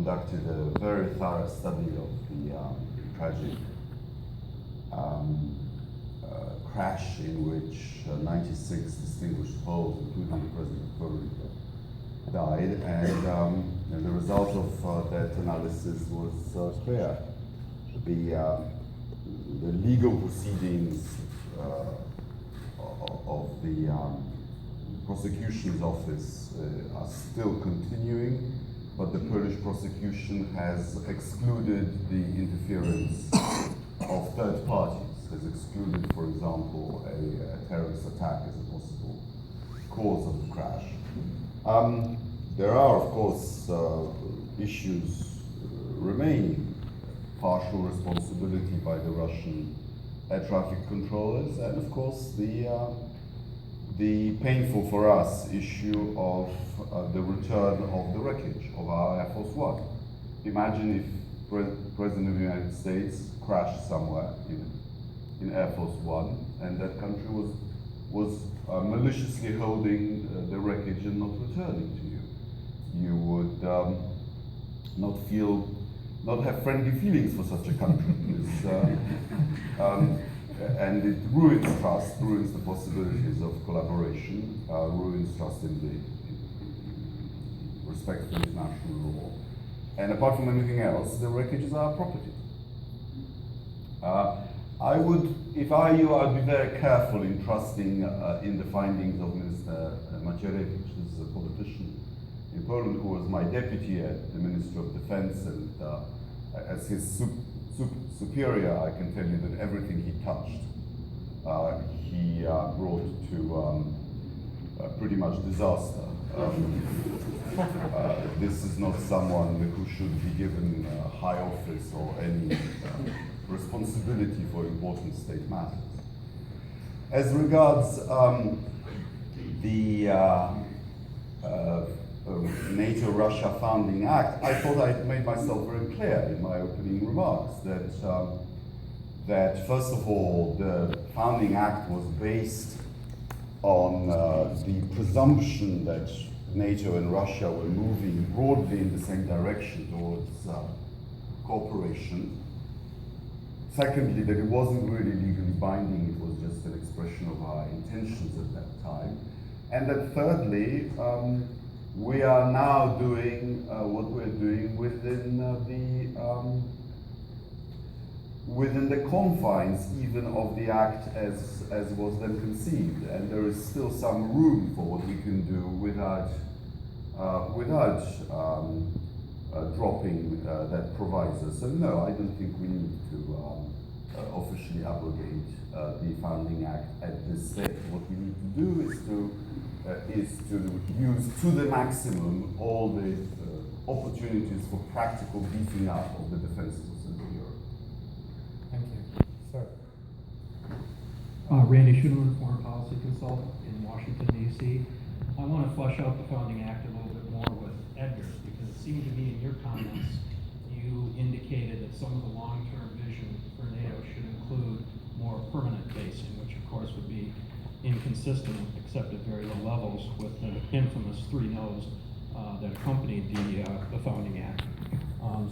conducted a very thorough study of the tragic crash in which 96 distinguished Poles, including President Poland, died, and the result of that analysis was clear. The legal proceedings of the prosecution's office are still continuing, but the Polish prosecution has excluded the interference of third parties, has excluded, for example, a terrorist attack as a possible cause of the crash. There are, of course, issues remaining. Partial responsibility by the Russian air traffic controllers, and of course the painful for us issue of the return of the wreckage of our Air Force One. Imagine if President of the United States crashed somewhere in Air Force One, and that country was maliciously holding the wreckage and not returning to you. You would not have friendly feelings for such a country. And it ruins trust, ruins the possibilities of collaboration, ruins trust in the respect for international law. And apart from anything else, the wreckage is our property. I would, if I were you, I'd be very careful in trusting in the findings of Minister Macierewicz. This is a politician in Poland who was my deputy at the Ministry of Defense, and as his superior, I can tell you that everything he touched, he brought to pretty much disaster. This is not someone who should be given high office or any responsibility for important state matters. As regards the NATO-Russia Founding Act, I thought I made myself very clear in my opening remarks that first of all, the Founding Act was based on the presumption that NATO and Russia were moving broadly in the same direction towards cooperation. Secondly, that it wasn't really legally binding, it was just an expression of our intentions at that time. And that thirdly, we are now doing what we're doing within the confines even of the act as was then conceived, and there is still some room for what we can do without dropping that proviso. So no, I don't think we need to officially abrogate the Founding Act at this stage. What we need to do is to use to the maximum all the opportunities for practical beefing up of the defenses of Central Europe. Thank you. Sir. Randy Schumann, foreign policy consultant in Washington, D.C. I want to flesh out the Founding Act a little bit more with Edgar's, because it seemed to me in your comments you indicated that some of the long-term vision for NATO should include more permanent basing, which of course would be inconsistent, except at very low levels, with the infamous 3 no's that accompanied the Founding Act. So